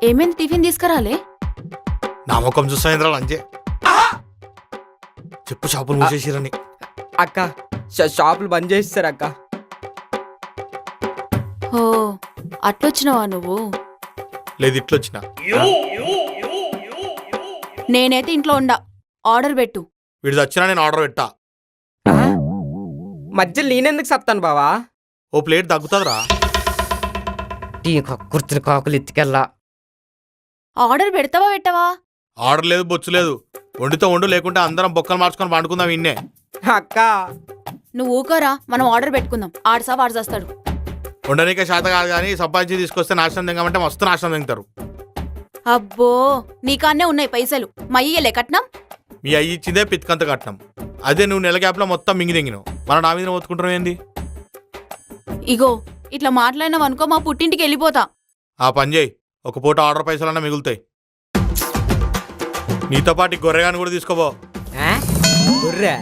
ఏమైంది? టిఫిన్ తీసుకురాలే? నా ముఖం చూస్తాయింద్రాలు అంతే. చెప్పు షాపులు మూసేసిరని. అక్క షాపులు బంద్ చేస్తారు అక్క. ఓ అట్లొచ్చినావా నువ్వు? లేదు ఇట్లొచ్చిన. నేనైతే ఇంట్లో ఉండా. ఆర్డర్ పెట్టు. వీడు వచ్చినా నేను ఆర్డర్ పెట్టా. మధ్యలో నేనెందుకు చెప్తాను బావా? ఓ ప్లేట్ తగ్గుతుందిరా. టీ కుర్చులు కాకులు ఎత్తుకెళ్ళా. ఆర్డర్ పెడతావా పెట్టవా? ఆర్డర్ లేదు బొచ్చు లేదు. వండితో వండు, లేకుంటే అందరం బొక్కలు మార్చుకొని పండుకుందాం. ఇన్నే అక్క నువ్వు ఊకోరా, మనం ఆర్డర్ పెట్టుకుందాం. ఆడసా వాడు చేస్తాడు. వండనీకే శాత కాదు కానీ సంపాదించి తీసుకొస్తే నాశనం తింగమంటే మస్తు నాశనం తింటారు. అబ్బో నీకాన్నే ఉన్నాయి పైసలు. మయ్యలే కట్నం. మీ అయ్యి ఇచ్చిందే పిత్కంత కట్నం. అదే నువ్వు నెల గ్యాప్లో మొత్తం మింగి దింగినావు. మన నా మీద ఒత్తుకుంటున్నావు ఏంది? ఇగో ఇట్లా మాట్లాడినావు అనుకో, మా పుట్టింటికి వెళ్ళిపోతా. ఆ పని చేయి, ఒక పూట ఆర్డర్ పైసలన్నా మిగులుతాయి. నీతో పాటు గొర్రెగాని కూడా తీసుకోబో. గొర్రె